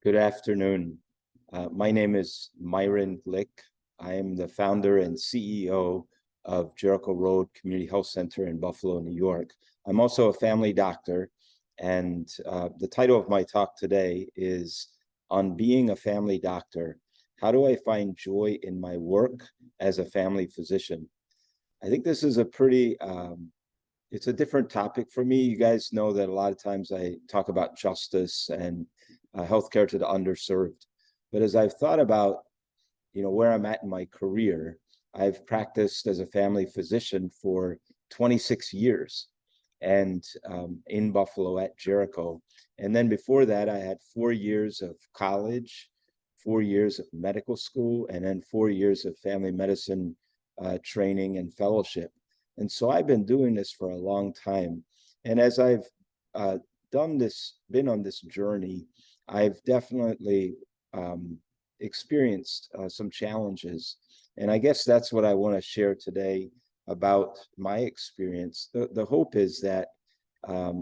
Good afternoon. My name is Myron Glick. I am the founder and CEO of Jericho Road Community Health Center in Buffalo, New York. I'm also a family doctor, and the title of my talk today is On Being a Family Doctor, How Do I Find Joy in My Work as a Family Physician? I think this is a pretty it's a different topic for me. You guys know that a lot of times I talk about justice and healthcare to the underserved. But as I've thought about, where I'm at in my career, I've practiced as a family physician for 26 years and in Buffalo at Jericho. And then before that, I had 4 years of college, 4 years of medical school, and then 4 years of family medicine training and fellowship. And so I've been doing this for a long time. And as I've been on this journey, I've definitely experienced some challenges. And I guess that's what I want to share today about my experience. The hope is that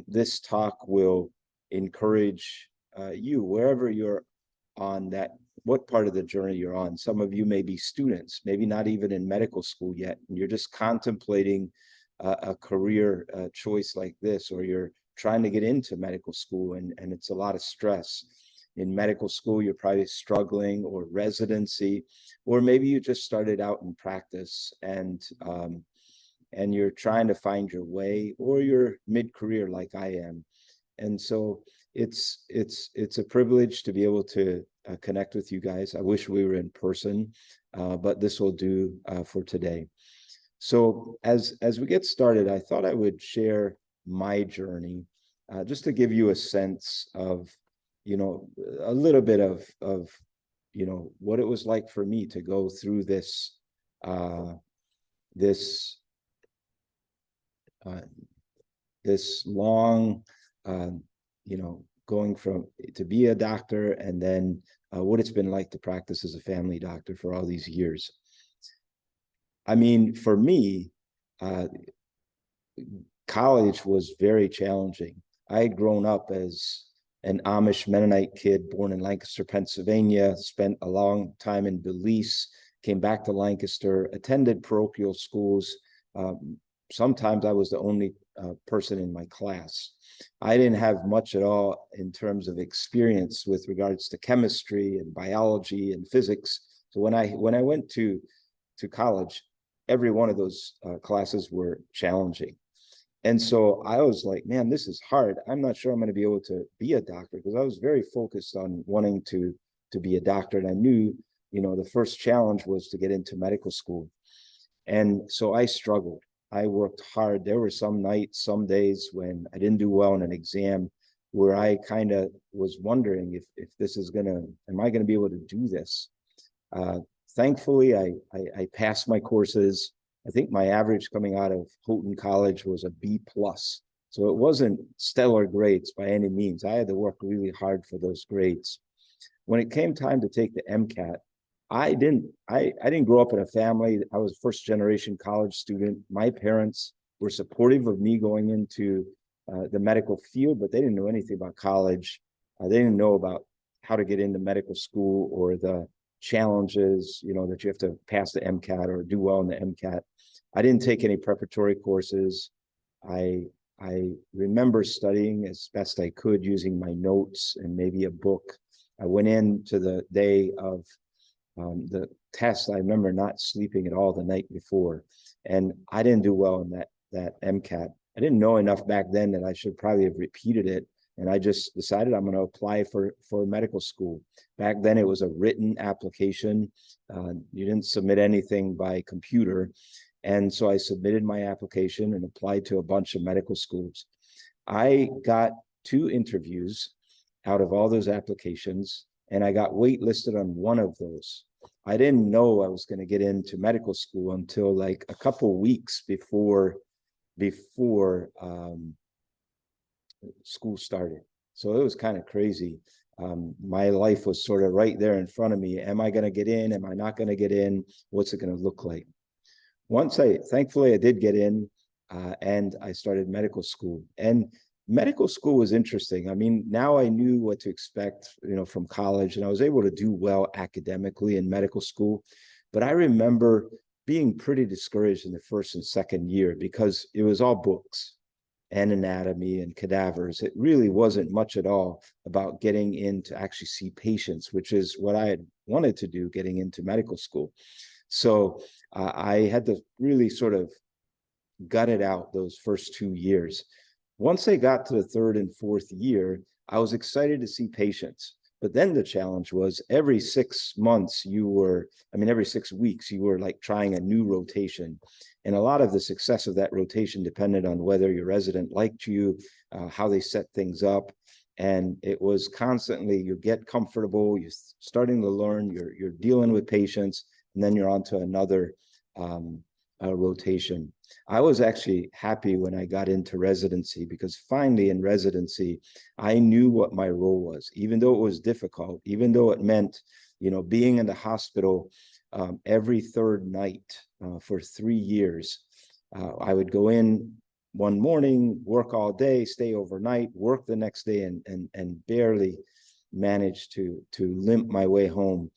this talk will encourage you, wherever you're on that, what part of the journey you're on. Some of you may be students, maybe not even in medical school yet, and you're just contemplating a career choice like this, or you're trying to get into medical school and it's a lot of stress. In medical school, you're probably struggling, or residency, or maybe you just started out in practice and you're trying to find your way, or you're mid-career like I am. And so it's a privilege to be able to connect with you guys. I wish we were in person, but this will do for today. So as we get started, I thought I would share my journey, just to give you a sense of, a little bit of what it was like for me to go through this long, going from to be a doctor, and then what it's been like to practice as a family doctor for all these years. I mean, for me, college was very challenging. I had grown up as an Amish Mennonite kid born in Lancaster, Pennsylvania, spent a long time in Belize, came back to Lancaster, attended parochial schools. Sometimes I was the only person in my class. I didn't have much at all in terms of experience with regards to chemistry and biology and physics. So when I went to college, every one of those classes were challenging. And so I was like, man, this is hard. I'm not sure I'm going to be able to be a doctor, because I was very focused on wanting to be a doctor. And I knew, the first challenge was to get into medical school. And so I struggled. I worked hard. There were some nights, some days when I didn't do well in an exam, where I kind of was wondering if this is am I going to be able to do this? Thankfully, I passed my courses. I think my average coming out of Houghton College was a B+. So it wasn't stellar grades by any means. I had to work really hard for those grades. When it came time to take the MCAT, I didn't grow up in a family. I was a first generation college student. My parents were supportive of me going into the medical field, but they didn't know anything about college. They didn't know about how to get into medical school, or the challenges, that you have to pass the MCAT or do well in the MCAT. I didn't take any preparatory courses. I remember studying as best I could using my notes and maybe a book. I went into the day of the test. I remember not sleeping at all the night before, and I didn't do well in that MCAT. I didn't know enough back then that I should probably have repeated it, and I just decided I'm going to apply for medical school. Back then, it was a written application. You didn't submit anything by computer, and so I submitted my application and applied to a bunch of medical schools. I got 2 interviews out of all those applications, and I got waitlisted on one of those. I didn't know I was going to get into medical school until like a couple weeks before school started. So it was kind of crazy. My life was sort of right there in front of me. Am I going to get in? Am I not going to get in? What's it going to look like? Thankfully I did get in, and I started medical school. And Medical school was interesting. I mean, now I knew what to expect, from college, and I was able to do well academically in medical school. But I remember being pretty discouraged in the first and second year because it was all books and anatomy and cadavers. It really wasn't much at all about getting in to actually see patients, which is what I had wanted to do getting into medical school. So I had to really sort of gut it out those first 2 years. Once I got to the third and fourth year, I was excited to see patients. But then the challenge was every 6 months every 6 weeks, you were like trying a new rotation. And a lot of the success of that rotation depended on whether your resident liked you, how they set things up. And it was constantly, you get comfortable, you're starting to learn, you're dealing with patients, and then you're on to another rotation. I was actually happy when I got into residency because finally in residency, I knew what my role was, even though it was difficult, even though it meant, being in the hospital every third night for 3 years. I would go in one morning, work all day, stay overnight, work the next day, and barely manage to limp my way home.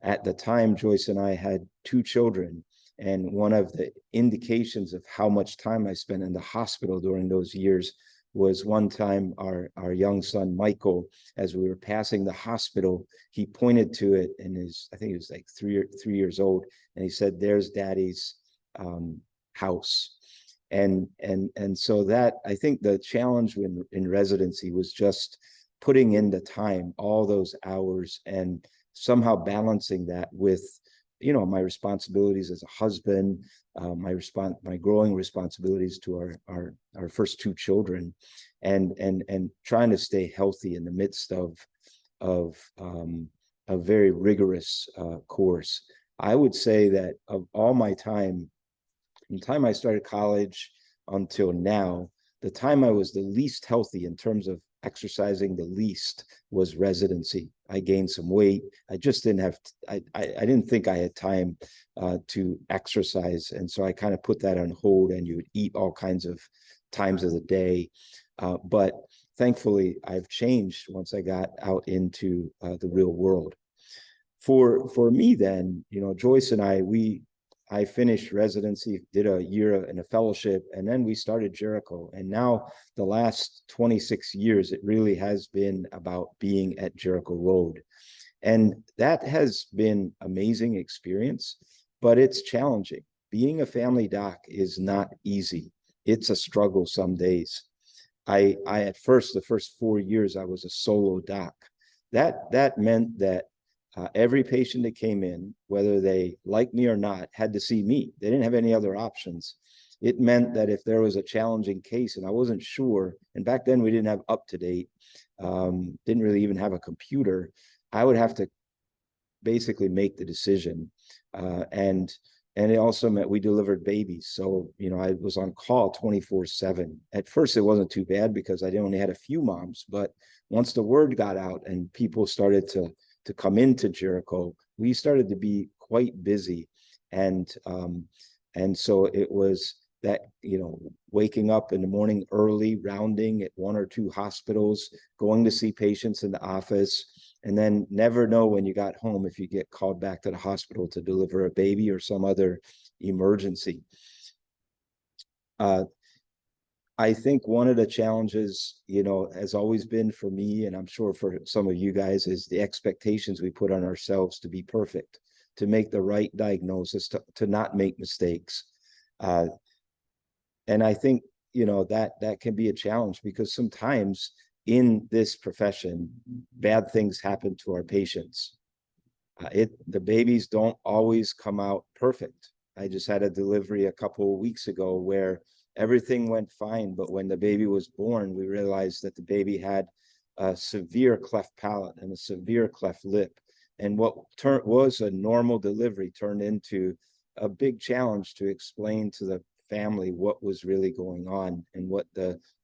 At the time, Joyce and I had 2 children. And one of the indications of how much time I spent in the hospital during those years was one time our young son, Michael, as we were passing the hospital, he pointed to it in I think he was like 3 years old. And he said, "There's Daddy's house." And so that, I think the challenge in residency was just putting in the time, all those hours, and somehow balancing that with my responsibilities as a husband, my growing responsibilities to our first 2 children, and trying to stay healthy in the midst of a very rigorous course. I would say that of all my time, from the time I started college until now, the time I was the least healthy in terms of exercising the least was residency. I gained some weight. I just didn't have, I didn't think I had time to exercise. And so I kind of put that on hold, and you would eat all kinds of times of the day. But thankfully I've changed once I got out into the real world. For me then, Joyce and I finished residency, did a year in a fellowship, and then we started Jericho. And now the last 26 years, it really has been about being at Jericho Road. And that has been amazing experience, but it's challenging. Being a family doc is not easy. It's a struggle some days. I at first, the first 4 years, I was a solo doc. That meant that every patient that came in, whether they liked me or not, had to see me. They didn't have any other options. It meant that if there was a challenging case and I wasn't sure, and back then we didn't have UpToDate, didn't really even have a computer, I would have to basically make the decision. And it also meant we delivered babies. So, I was on call 24/7. At first, it wasn't too bad because I only had a few moms. But once the word got out and people started to come into Jericho, we started to be quite busy. And so it was that, waking up in the morning early, rounding at 1 or 2 hospitals, going to see patients in the office, and then never know when you got home if you get called back to the hospital to deliver a baby or some other emergency. I think one of the challenges, has always been for me, and I'm sure for some of you guys, is the expectations we put on ourselves to be perfect, to make the right diagnosis, to not make mistakes. And I think, that can be a challenge because sometimes in this profession, bad things happen to our patients. The babies don't always come out perfect. I just had a delivery a couple of weeks ago where everything went fine, but when the baby was born, we realized that the baby had a severe cleft palate and a severe cleft lip. And what was a normal delivery turned into a big challenge to explain to the family what was really going on and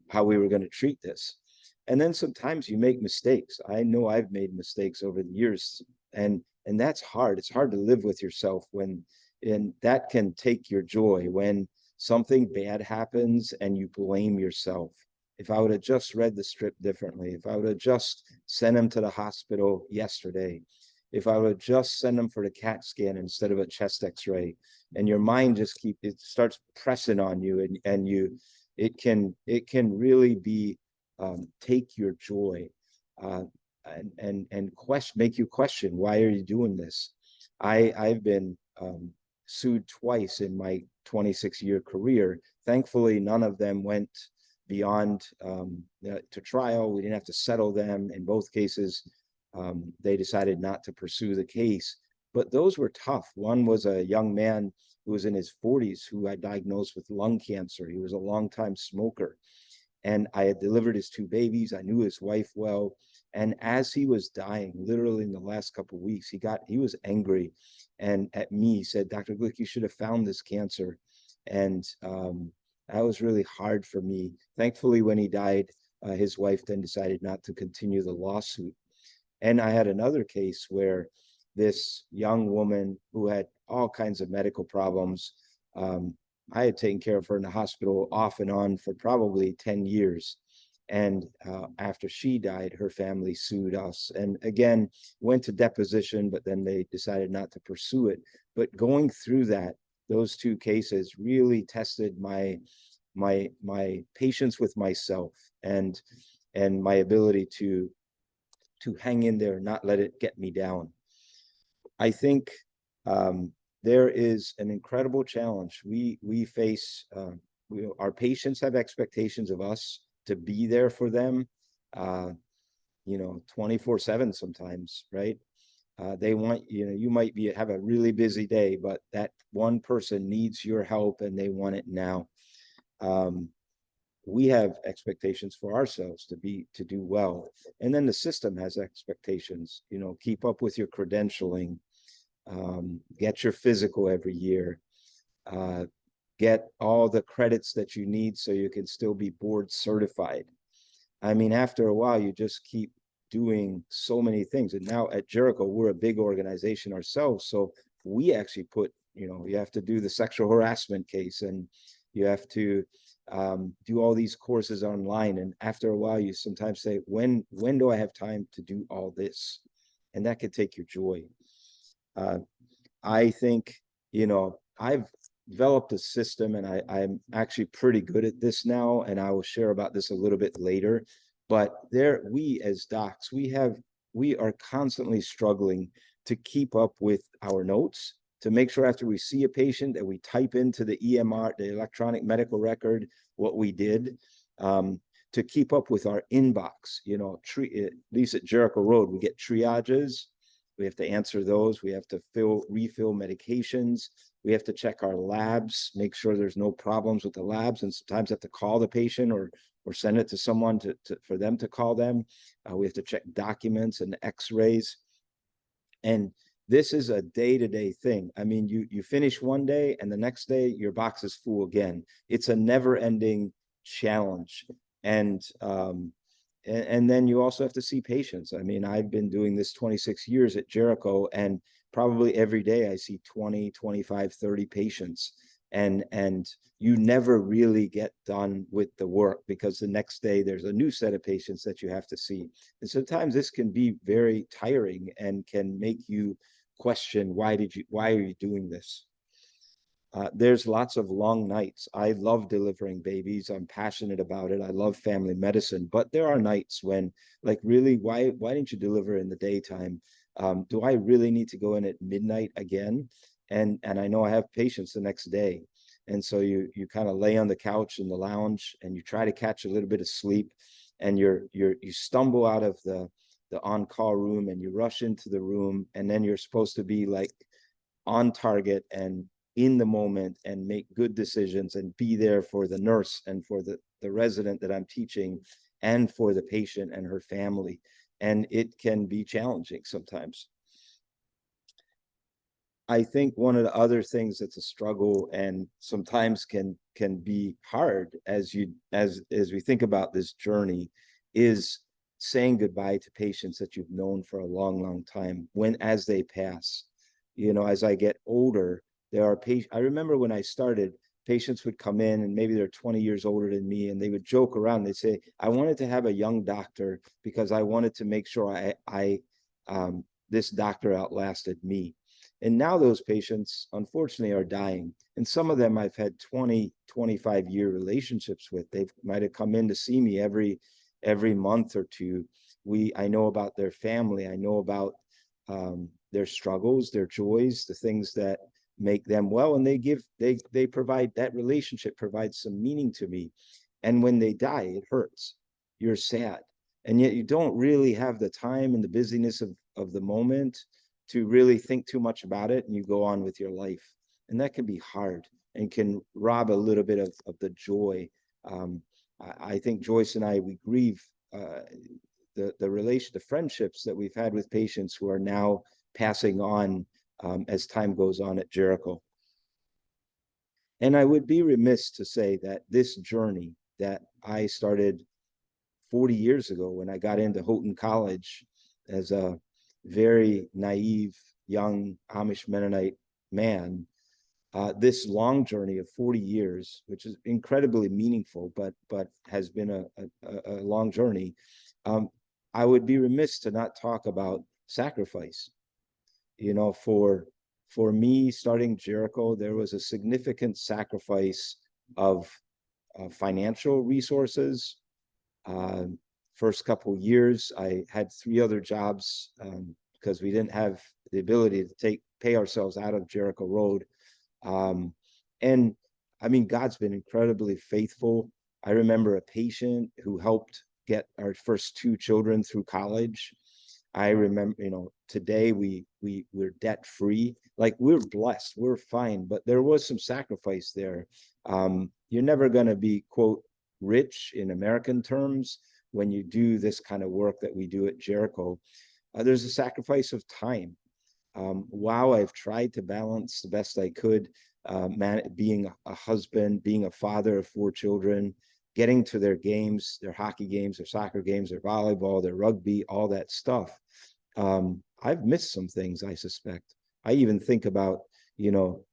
how we were going to treat this. And then sometimes you make mistakes. I know I've made mistakes over the years, and that's hard. It's hard to live with yourself and that can take your joy when something bad happens and you blame yourself. if I would have just read the strip differently, if I would have just sent him to the hospital yesterday, if I would just send him for the CAT scan instead of a chest x-ray, and your mind just it starts pressing on you, and it can really be, take your joy, and make you question, why are you doing this? I've been sued twice in my 26-year career. Thankfully, none of them went beyond to trial. We didn't have to settle them. In both cases, they decided not to pursue the case. But those were tough. One was a young man who was in his 40s who I diagnosed with lung cancer. He was a longtime smoker. And I had delivered his 2 babies. I knew his wife well. And as he was dying, literally in the last couple of weeks, he was angry and at me. He said, "Dr. Glick, you should have found this cancer." And that was really hard for me. Thankfully, when he died, his wife then decided not to continue the lawsuit. And I had another case where this young woman who had all kinds of medical problems, I had taken care of her in the hospital off and on for probably 10 years. And after she died, her family sued us. And again, went to deposition, but then they decided not to pursue it. But going through that, those 2 cases really tested my patience with myself, and my ability to hang in there, not let it get me down. I think there is an incredible challenge we face. Our patients have expectations of us to be there for them, 24/7 sometimes, right? They want, you might have a really busy day, but that one person needs your help and they want it now. We have expectations for ourselves to do well. And then the system has expectations, keep up with your credentialing, get your physical every year, get all the credits that you need so you can still be board certified. I mean, after a while, you just keep doing so many things. And now at Jericho, we're a big organization ourselves. So we actually put, you have to do the sexual harassment case, and you have to do all these courses online. And after a while, you sometimes say, when do I have time to do all this? And that could take your joy. I think, I've developed a system, and I'm actually pretty good at this now, and I will share about this a little bit later. But we as docs, we are constantly struggling to keep up with our notes, to make sure after we see a patient that we type into the EMR, the electronic medical record, what we did, to keep up with our inbox. At least at Jericho Road, we get triages. We have to answer those. We have to refill medications. We have to check our labs, make sure there's no problems with the labs, and sometimes have to call the patient or send it to someone for them to call them. We have to check documents and x-rays. And this is a day-to-day thing. I mean, you finish one day and the next day your box is full again. It's a never-ending challenge. And then you also have to see patients. I mean, I've been doing this 26 years at Jericho, and probably every day I see 20, 25, 30 patients. And you never really get done with the work, because the next day there's a new set of patients that you have to see. And sometimes this can be very tiring and can make you question, why are you doing this? There's lots of long nights. I love delivering babies. I'm passionate about it. I love family medicine, but there are nights when, like, really, why didn't you deliver in the daytime? Do I really need to go in at midnight again? And I know I have patients the next day. And so you kind of lay on the couch in the lounge and you try to catch a little bit of sleep, and you stumble out of the on-call room and you rush into the room, and then you're supposed to be like on target and in the moment and make good decisions and be there for the nurse and for the resident that I'm teaching and for the patient and her family. And it can be challenging sometimes. I think one of the other things that's a struggle and sometimes can be hard as we think about this journey is saying goodbye to patients that you've known for a long, long time as they pass. As I get older, there are patients. I remember when I started, patients would come in and maybe they're 20 years older than me, and they would joke around. They'd say, I wanted to have a young doctor because I wanted to make sure this doctor outlasted me. And now those patients, unfortunately, are dying. And some of them I've had 20, 25-year relationships with. They might have come in to see me every month or two. I know about their family. I know about their struggles, their joys, the things that make them well. And they provide, that relationship provides some meaning to me. And when they die, it hurts. You're sad. And yet you don't really have the time and the busyness of the moment to really think too much about it, and you go on with your life. And that can be hard and can rob a little bit of the joy. I think Joyce and I, we grieve the friendships that we've had with patients who are now passing on as time goes on at Jericho. And I would be remiss to say that this journey that I started 40 years ago when I got into Houghton College as a very naive, young Amish Mennonite man, this long journey of 40 years, which is incredibly meaningful, but has been a long journey. I would be remiss to not talk about sacrifice. You know, for me starting Jericho, there was a significant sacrifice of financial resources. First couple of years, I had 3 other jobs because we didn't have the ability to pay ourselves out of Jericho Road. And I mean, God's been incredibly faithful. I remember a patient who helped get our first 2 children through college. I remember, you know, today we're debt free. Like, we're blessed, we're fine, but there was some sacrifice there. You're never going to be, quote, rich in American terms when you do this kind of work that we do at Jericho. There's a sacrifice of time. Wow, I've tried to balance the best I could, being a husband, being a father of 4 children, getting to their games, their hockey games, their soccer games, their volleyball, their rugby, all that stuff. I've missed some things, I suspect. I even think about, you know,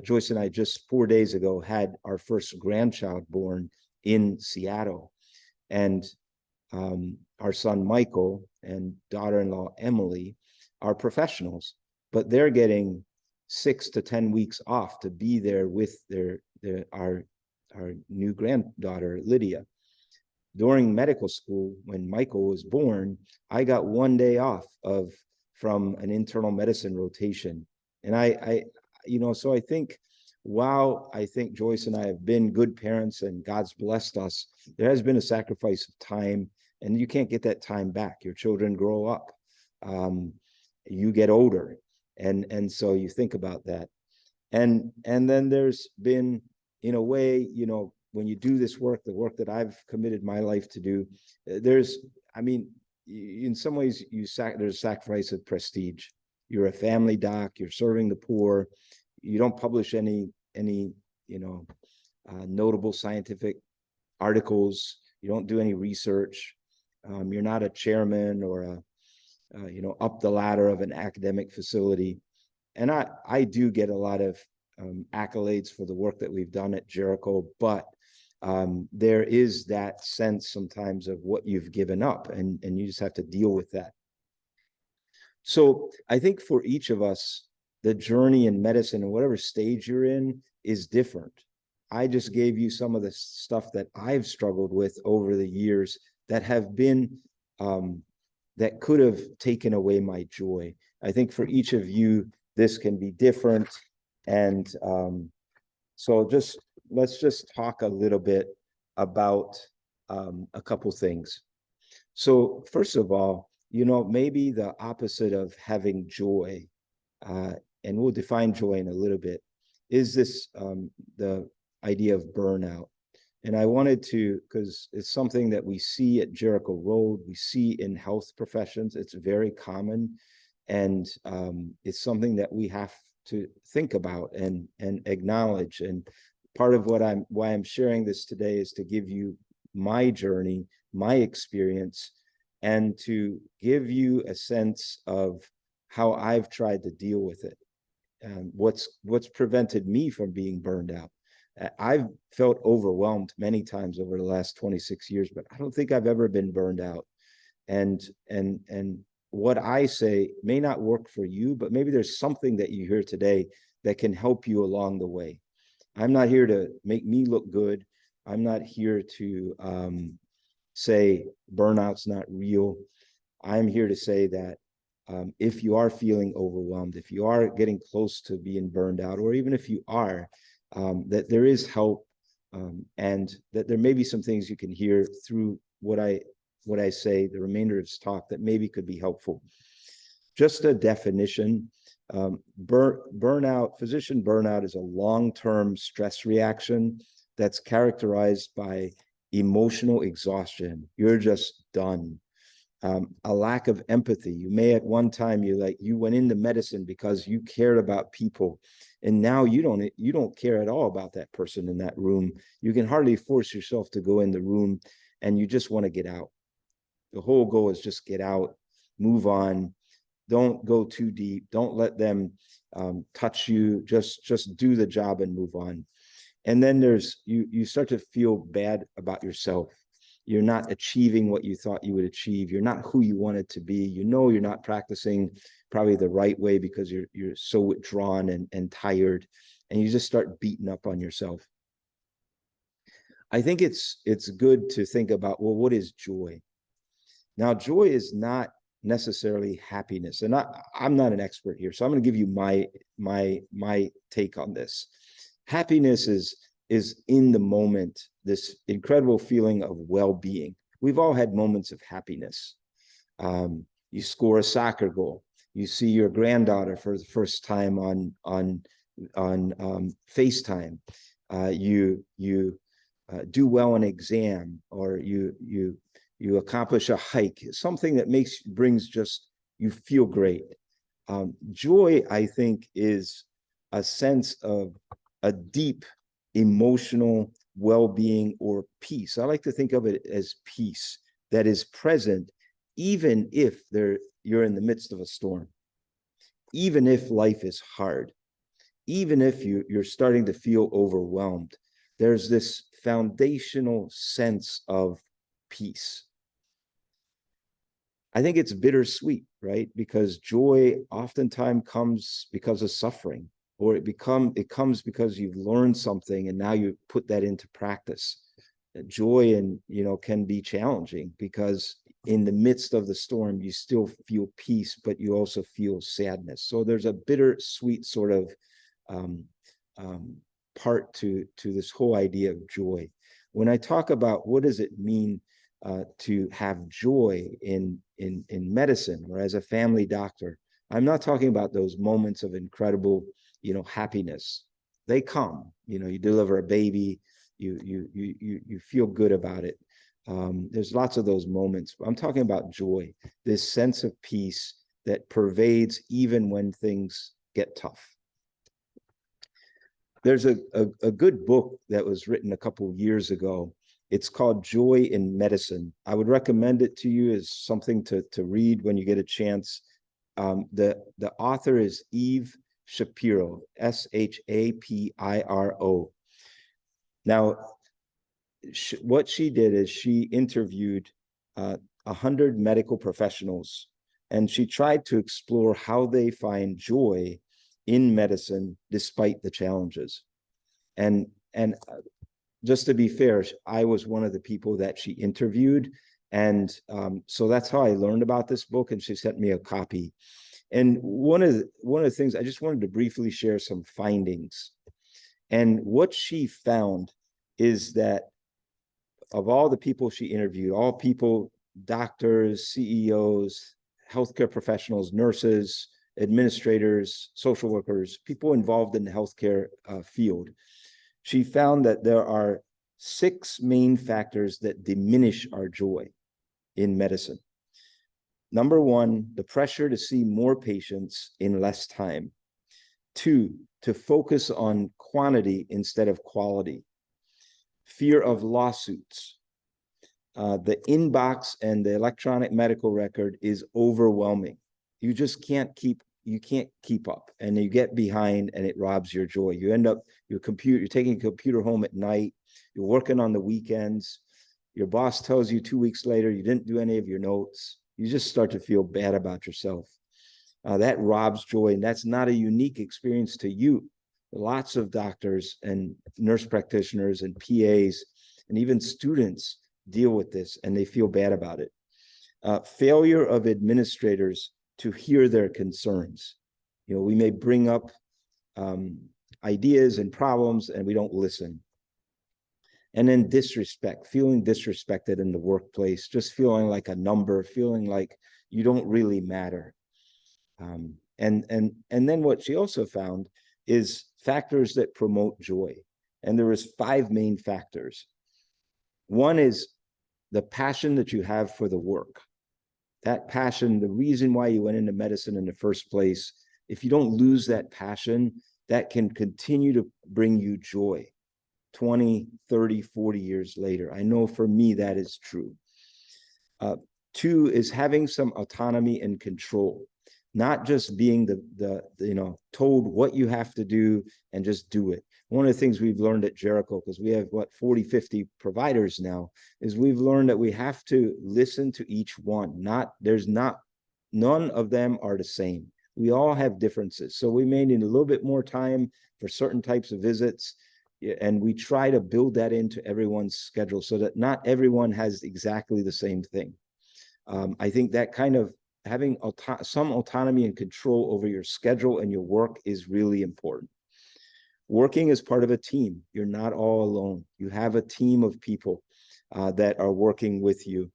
Joyce and I just 4 days ago had our first grandchild born in Seattle. And our son Michael and daughter-in-law Emily are professionals, but they're getting 6 to 10 weeks off to be there with our new granddaughter Lydia. During medical school, when Michael was born, I got 1 day off from an internal medicine rotation. And I you know, so I think, while I think Joyce and I have been good parents and God's blessed us, there has been a sacrifice of time, and you can't get that time back. Your children grow up, you get older, and so you think about that. And then there's been, in a way, you know, when you do this work, the work that I've committed my life to do, in some ways there's a sacrifice of prestige. You're a family doc, you're serving the poor, you don't publish any notable scientific articles, you don't do any research, you're not a chairman or up the ladder of an academic facility. And I do get a lot of accolades for the work that we've done at Jericho, but there is that sense sometimes of what you've given up, and you just have to deal with that. So I think for each of us, the journey in medicine, and whatever stage you're in, is different. I just gave you some of the stuff that I've struggled with over the years that have been, that could have taken away my joy. I think for each of you, this can be different. And so let's just talk a little bit about a couple things. So first of all, you know, maybe the opposite of having joy, and we'll define joy in a little bit, is this the idea of burnout. And I wanted to, because it's something that we see at Jericho Road, we see in health professions, it's very common, and it's something that we have to think about and acknowledge. And part of why I'm sharing this today is to give you my journey, my experience, and to give you a sense of how I've tried to deal with it. what's prevented me from being burned out. I've felt overwhelmed many times over the last 26 years, but I don't think I've ever been burned out. And what I say may not work for you, but maybe there's something that you hear today that can help you along the way. I'm not here to make me look good. I'm not here to say burnout's not real. I'm here to say that if you are feeling overwhelmed, if you are getting close to being burned out, or even if you are, that there is help, and that there may be some things you can hear through what I say, the remainder of this talk, that maybe could be helpful. Just a definition, burnout, physician burnout is a long-term stress reaction that's characterized by emotional exhaustion. You're just done. A lack of empathy. You may at one time you went into medicine because you cared about people, and now you don't care at all about that person in that room. You can hardly force yourself to go in the room, and you just want to get out. The whole goal is just get out, move on. Don't go too deep. Don't let them touch you. Just do the job and move on. And then you start to feel bad about yourself. You're not achieving what you thought you would achieve. You're not who you wanted to be. You know you're not practicing probably the right way because you're so withdrawn and tired, and you just start beating up on yourself. I think it's good to think about, well, what is joy? Now, joy is not necessarily happiness, and I'm not an expert here, so I'm going to give you my take on this. Happiness is in the moment, this incredible feeling of well-being. We've all had moments of happiness. You score a soccer goal. You see your granddaughter for the first time on FaceTime. You do well in an exam, or you accomplish a hike. Something that brings just, you feel great. Joy, I think, is a sense of a deep emotional well-being or peace. I like to think of it as peace that is present even if you're in the midst of a storm, even if life is hard, even if you're starting to feel overwhelmed. There's this foundational sense of peace. I think it's bittersweet, right? Because joy oftentimes comes because of suffering, or it comes because you've learned something and now you put that into practice. Joy can be challenging because in the midst of the storm, you still feel peace, but you also feel sadness. So there's a bittersweet sort of part to this whole idea of joy. When I talk about what does it mean to have joy in medicine or as a family doctor, I'm not talking about those moments of incredible happiness. They come, you deliver a baby, you feel good about it. There's lots of those moments. I'm talking about joy, this sense of peace that pervades even when things get tough. There's a good book that was written a couple of years ago. It's called Joy in Medicine. I would recommend it to you as something to read when you get a chance. The author is Eve Shapiro, Shapiro. Now, what she did is she interviewed 100 medical professionals, and she tried to explore how they find joy in medicine despite the challenges. And just to be fair, I was one of the people that she interviewed, and so that's how I learned about this book, and she sent me a copy. And one of the things, I just wanted to briefly share some findings. And what she found is that of all the people she interviewed, all people, doctors, CEOs, healthcare professionals, nurses, administrators, social workers, people involved in the healthcare field, she found that there are 6 main factors that diminish our joy in medicine. Number 1, the pressure to see more patients in less time. 2, to focus on quantity instead of quality. Fear of lawsuits. The inbox and the electronic medical record is overwhelming. You just can't keep you can't keep up, and you get behind, and it robs your joy. You end up you're taking a computer home at night, you're working on the weekends, your boss tells you 2 weeks later you didn't do any of your notes, you just start to feel bad about yourself. That robs joy, and that's not a unique experience to you. Lots of doctors and nurse practitioners and PAs and even students deal with this, and they feel bad about it. Failure of administrators to hear their concerns. We may bring up ideas and problems, and we don't listen. And then disrespect, feeling disrespected in the workplace, just feeling like a number, feeling like you don't really matter. And then what she also found is factors that promote joy. And there is 5 main factors. One is the passion that you have for the work. That passion, the reason why you went into medicine in the first place, if you don't lose that passion, that can continue to bring you joy 20, 30, 40 years later. I know for me that is true. 2 is having some autonomy and control, not just being told what you have to do and just do it. One of the things we've learned at Jericho, because we have 40, 50 providers now, is we've learned that we have to listen to each one. None of them are the same. We all have differences. So we may need a little bit more time for certain types of visits. And we try to build that into everyone's schedule so that not everyone has exactly the same thing. I think that kind of having some autonomy and control over your schedule and your work is really important. Working as part of a team. You're not all alone. You have a team of people that are working with you.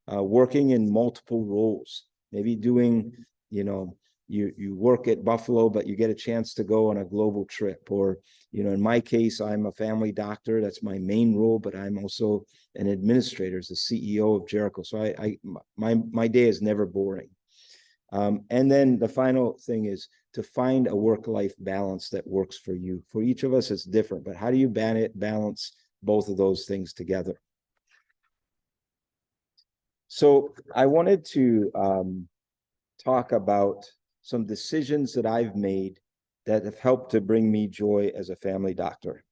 Working in multiple roles. Maybe doing, you work at Buffalo, but you get a chance to go on a global trip. Or, in my case, I'm a family doctor. That's my main role, but I'm also an administrator, as the CEO of Jericho. So my day is never boring. And then the final thing is to find a work-life balance that works for you. For each of us, it's different, but how do you balance both of those things together? So I wanted to talk about some decisions that I've made that have helped to bring me joy as a family doctor.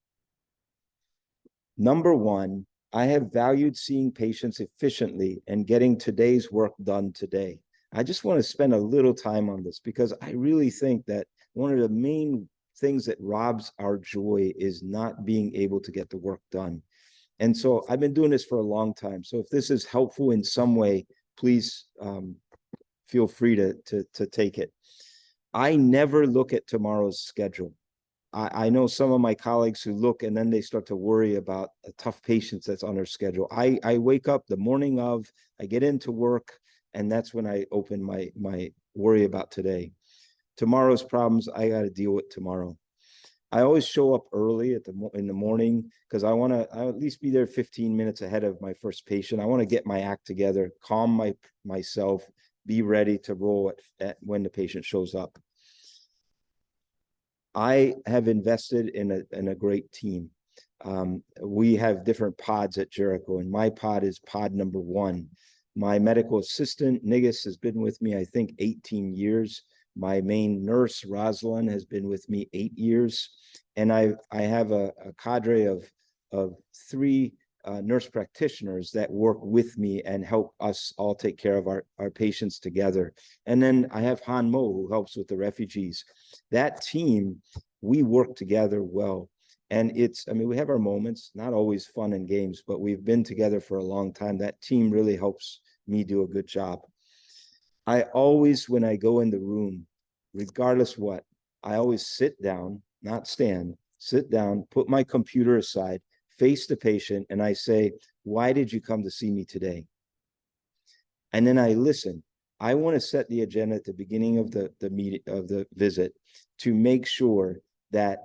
Number 1, I have valued seeing patients efficiently and getting today's work done today. I just want to spend a little time on this because I really think that one of the main things that robs our joy is not being able to get the work done. And so I've been doing this for a long time. So if this is helpful in some way, please feel free to take it. I never look at tomorrow's schedule. I know some of my colleagues who look and then they start to worry about a tough patient that's on their schedule. I wake up the morning of, I get into work, and that's when I open my worry about today. Tomorrow's problems, I got to deal with tomorrow. I always show up early in the morning because I'll at least be there 15 minutes ahead of my first patient. I want to get my act together, calm myself, be ready to roll at when the patient shows up. I have invested in a great team. We have different pods at Jericho, and my pod is pod number 1. My medical assistant, Nigus, has been with me, I think, 18 years. My main nurse, Rosalind, has been with me 8 years. And I have a cadre of 3 nurse practitioners that work with me and help us all take care of our patients together. And then I have Han Mo, who helps with the refugees. That team, we work together well. And we have our moments, not always fun and games, but we've been together for a long time. That team really helps me do a good job. I always, when I go in the room, regardless what, I always sit down, not stand, sit down, put my computer aside, face the patient, and I say, why did you come to see me today? And then I listen. I want to set the agenda at the beginning of the meeting, of the visit, to make sure that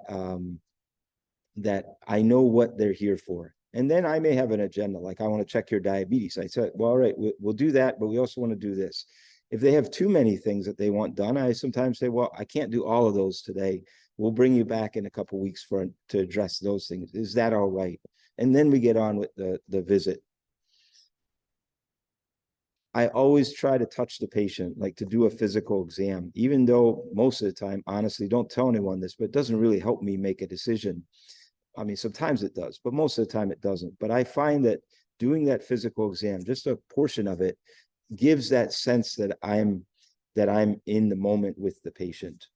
that I know what they're here for. And then I may have an agenda, like I want to check your diabetes. I said, well, all right, we'll do that, but we also want to do this. If they have too many things that they want done, I sometimes say, well, I can't do all of those today. We'll bring you back in a couple of weeks to address those things. Is that all right? And then we get on with the visit. I always try to touch the patient, like to do a physical exam, even though most of the time, honestly, don't tell anyone this, but it doesn't really help me make a decision. I mean, sometimes it does, but most of the time it doesn't. But I find that doing that physical exam, just a portion of it, gives that sense that I'm in the moment with the patient.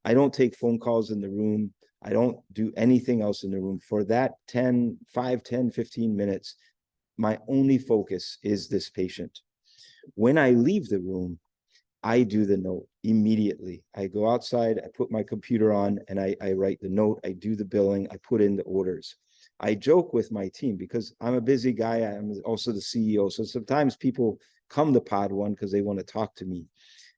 I don't take phone calls in the room. I don't do anything else in the room. For that 15 minutes, my only focus is this patient. When I leave the room, I do the note immediately. I go outside, I put my computer on, and I write the note. I do the billing, I put in the orders. I joke with my team because I'm a busy guy. I'm also the CEO. So sometimes people come to Pod One because they want to talk to me.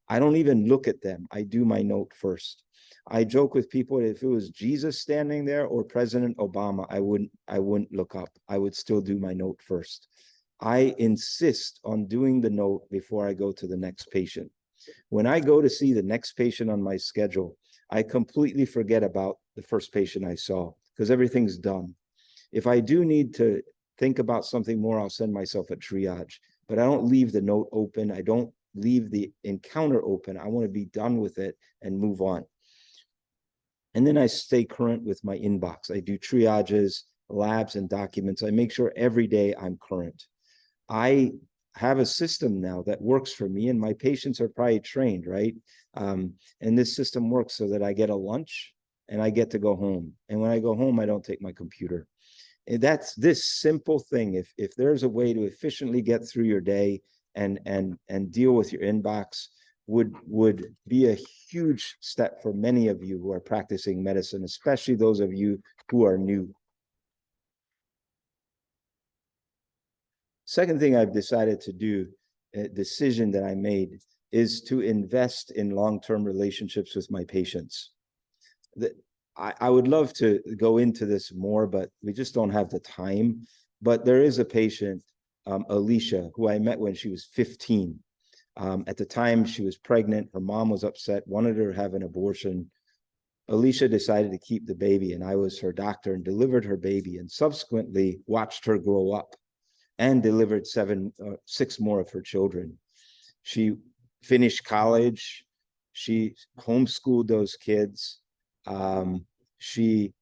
I don't even look at them. I do my note first. I joke with people, if it was Jesus standing there or President Obama, I wouldn't look up. I would still do my note first. I insist on doing the note before I go to the next patient. When I go to see the next patient on my schedule, I completely forget about the first patient I saw because everything's done. If I do need to think about something more, I'll send myself a triage, but I don't leave the note open. I don't leave the encounter open. I want to be done with it and move on. And then I stay current with my inbox. I do triages, labs, and documents. I make sure every day I'm current. I have a system now that works for me, and my patients are probably trained, right? And this system works so that I get a lunch and I get to go home. And when I go home, I don't take my computer. And that's this simple thing. If there's a way to efficiently get through your day and deal with your inbox, would be a huge step for many of you who are practicing medicine, especially those of you who are new. Second thing I've decided to do, a decision that I made, is to invest in long-term relationships with my patients. I would love to go into this more, but we just don't have the time. But there is a patient, Alicia, who I met when she was 15. At the time, she was pregnant. Her mom was upset, wanted her to have an abortion. Alicia decided to keep the baby, and I was her doctor and delivered her baby, and subsequently watched her grow up and delivered 6 more of her children. She finished college. She homeschooled those kids. She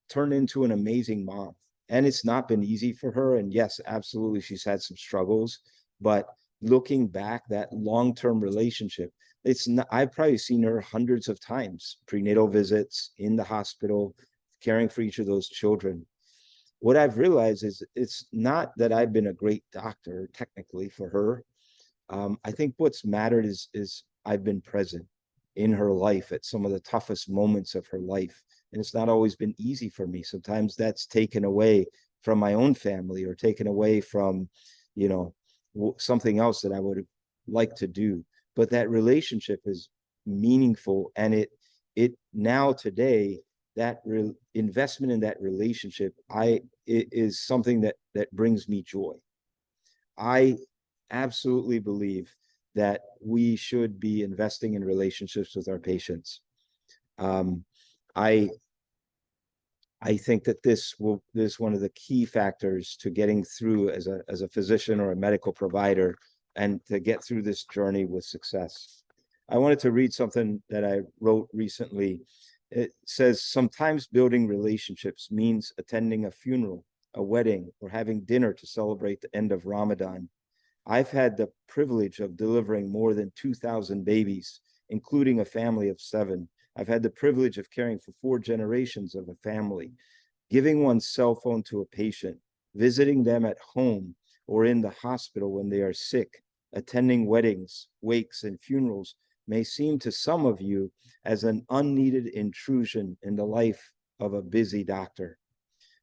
turned into an amazing mom, and it's not been easy for her. And yes, absolutely, she's had some struggles. But looking back, that long-term relationship, it's not. I've probably seen her hundreds of times, prenatal visits, in the hospital, caring for each of those children. What I've realized is it's not that I've been a great doctor technically for her. I think what's mattered is I've been present in her life at some of the toughest moments of her life. And it's not always been easy for me. Sometimes that's taken away from my own family or taken away from, you know, something else that I would like to do. But that relationship is meaningful. And it now today, that investment in that relationship, it is something that brings me joy. I absolutely believe that we should be investing in relationships with our patients. I think that this is one of the key factors to getting through as a physician or a medical provider, and to get through this journey with success. I wanted to read something that I wrote recently. It says, sometimes building relationships means attending a funeral, a wedding, or having dinner to celebrate the end of Ramadan. I've had the privilege of delivering more than 2,000 babies, including a family of 7. I've had the privilege of caring for 4 generations of a family. Giving one's cell phone to a patient, visiting them at home or in the hospital when they are sick, attending weddings, wakes, and funerals may seem to some of you as an unneeded intrusion in the life of a busy doctor.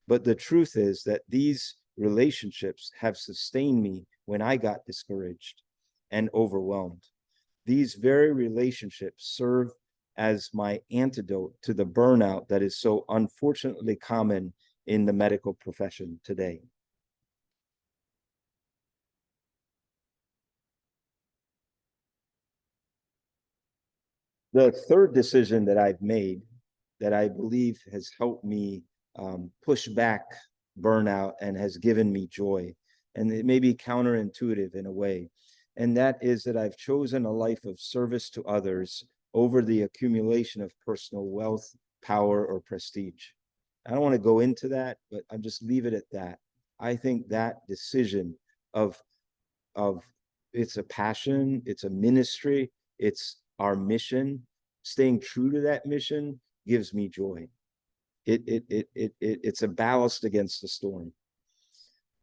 But the truth is that these relationships have sustained me when I got discouraged and overwhelmed. These very relationships serve as my antidote to the burnout that is so unfortunately common in the medical profession today. The third decision that I've made that I believe has helped me push back burnout and has given me joy and it may be counterintuitive in a way. And that is that I've chosen a life of service to others over the accumulation of personal wealth, power, or prestige. I don't want to go into that, but I'll just leave it at that. I think that decision of it's a passion, it's a ministry, it's our mission. Staying true to that mission gives me joy. It's a ballast against the storm.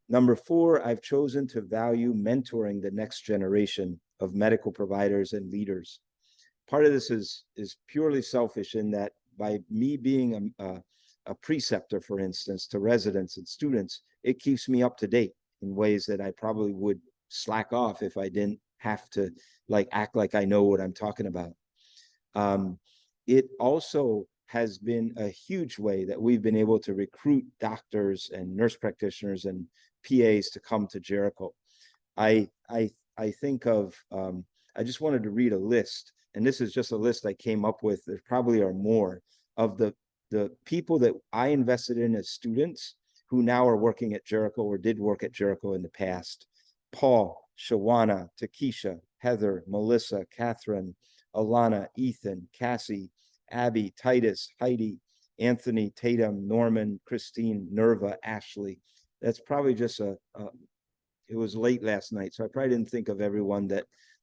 Number 4, I've chosen to value mentoring the next generation of medical providers and leaders. Part of this is purely selfish in that by me being a preceptor, for instance, to residents and students, it keeps me up to date in ways that I probably would slack off if I didn't have to act like I know what I'm talking about. It also has been a huge way that we've been able to recruit doctors and nurse practitioners and PAs to come to Jericho. I think of, I just wanted to read a list, and this is just a list I came up with. There probably are more of the people that I invested in as students who now are working at Jericho or did work at Jericho in the past. Paul, Shawana, Takesha, Heather, Melissa, Catherine, Alana, Ethan, Cassie, Abby, Titus, Heidi, Anthony, Tatum, Norman, Christine, Nerva, Ashley. That's probably just it was late last night, so I probably didn't think of everyone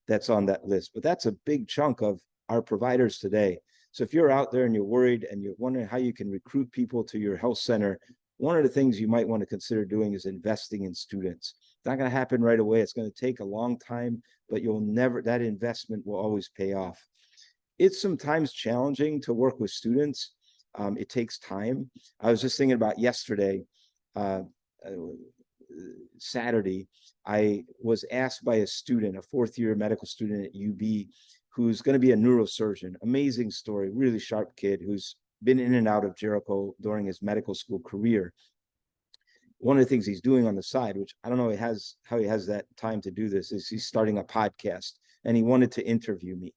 that's on that list, but that's a big chunk of our providers today. So if you're out there and you're worried and you're wondering how you can recruit people to your health center, one of the things you might want to consider doing is investing in students. It's not going to happen right away. It's going to take a long time, but that investment will always pay off. It's sometimes challenging to work with students. It takes time. I was just thinking about yesterday, Saturday, I was asked by a student, a 4th-year medical student at UB, who's going to be a neurosurgeon. Amazing story, really sharp kid who's been in and out of Jericho during his medical school career. One of the things he's doing on the side, which I don't know how he has that time to do this, is he's starting a podcast, and he wanted to interview me.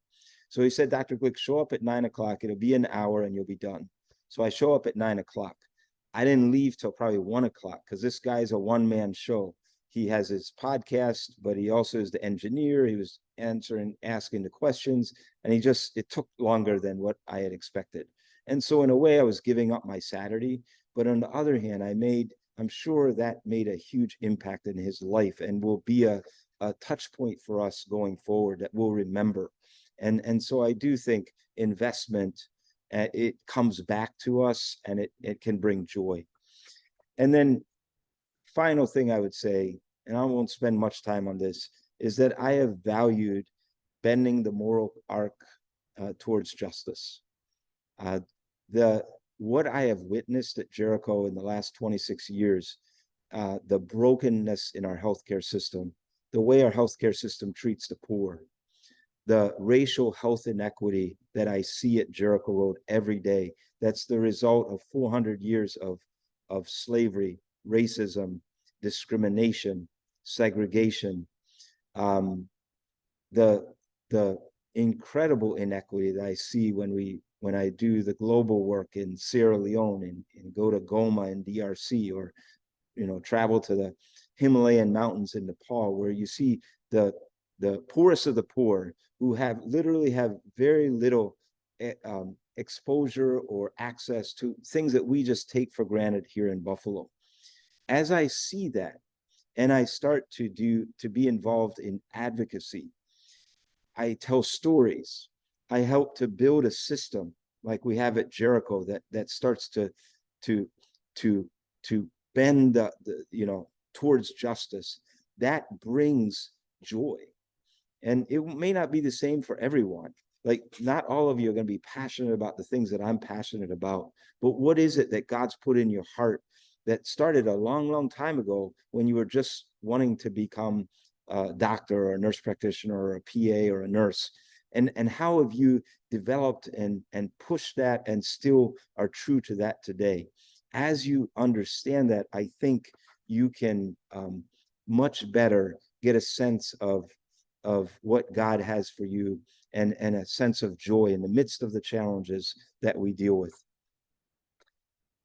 So he said, Dr. Glick, show up at 9 o'clock. It'll be an hour and you'll be done. So I show up at 9 o'clock. I didn't leave till probably 1 o'clock because this guy's a one-man show. He has his podcast, but he also is the engineer. He was asking the questions, and it took longer than what I had expected. And so in a way, I was giving up my Saturday. But on the other hand, I'm sure that made a huge impact in his life and will be a touch point for us going forward that we'll remember. And so I do think investment, it comes back to us and it can bring joy. And then final thing I would say, and I won't spend much time on this, is that I have valued bending the moral arc towards justice. What I have witnessed at Jericho in the last 26 years, the brokenness in our healthcare system, the way our healthcare system treats the poor, the racial health inequity that I see at Jericho Road every day, that's the result of 400 years of slavery, racism, discrimination, segregation, the incredible inequity that I see when I do the global work in Sierra Leone and go to Goma and DRC, or travel to the Himalayan mountains in Nepal, where you see the poorest of the poor who literally have very little exposure or access to things that we just take for granted here in Buffalo. As I see that, and I start to be involved in advocacy, I tell stories. I help to build a system like we have at Jericho that starts to bend towards justice. That brings joy. And it may not be the same for everyone. Like, not all of you are going to be passionate about the things that I'm passionate about, but what is it that God's put in your heart that started a long, long time ago when you were just wanting to become a doctor or a nurse practitioner or a PA or a nurse? And how have you developed and pushed that and still are true to that today? As you understand that, I think you can much better get a sense of what God has for you and a sense of joy in the midst of the challenges that we deal with.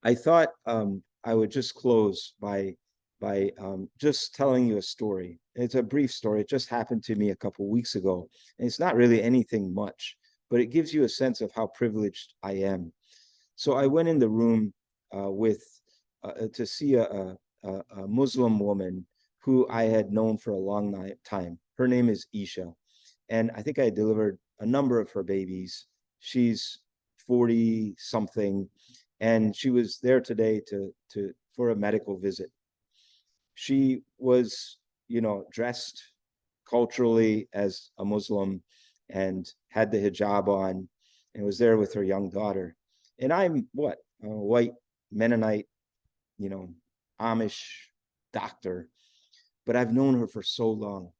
I thought I would just close by by just telling you a story. It's a brief story. It just happened to me a couple weeks ago. And it's not really anything much, but it gives you a sense of how privileged I am. So I went in the room to see a Muslim woman who I had known for a long time. Her name is Isha. And I think I delivered a number of her babies. She's 40 something. And she was there today for a medical visit. She was, dressed culturally as a Muslim and had the hijab on and was there with her young daughter. And I'm what? A white Mennonite, Amish doctor, but I've known her for so long.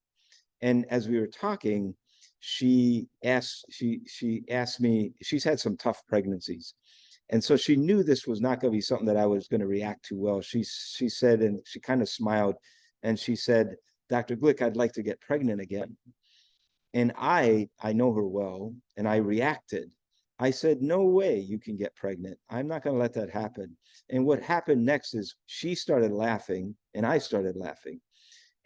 And as we were talking, she asked me, she's had some tough pregnancies. And so she knew this was not going to be something that I was going to react to well. She said, and she kind of smiled, and she said, "Dr. Glick, I'd like to get pregnant again." And I know her well, and I reacted. I said, "No way you can get pregnant. I'm not going to let that happen." And what happened next is she started laughing, and I started laughing.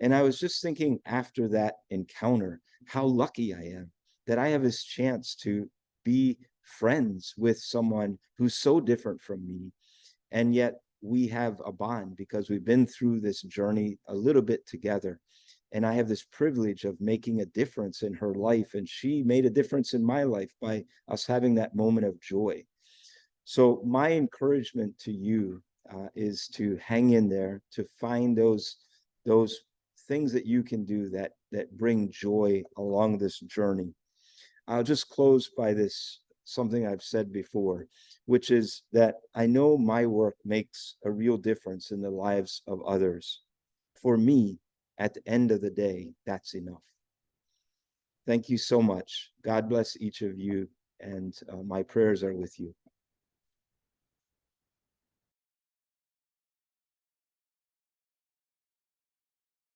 And I was just thinking after that encounter, how lucky I am that I have this chance to be friends with someone who's so different from me. And yet we have a bond because we've been through this journey a little bit together. And I have this privilege of making a difference in her life. And she made a difference in my life by us having that moment of joy. So my encouragement to you is to hang in there, to find those things that you can do that bring joy along this journey. I'll just close by this, something I've said before, which is that I know my work makes a real difference in the lives of others. For me, at the end of the day, that's enough. Thank you so much. God bless each of you, and my prayers are with you.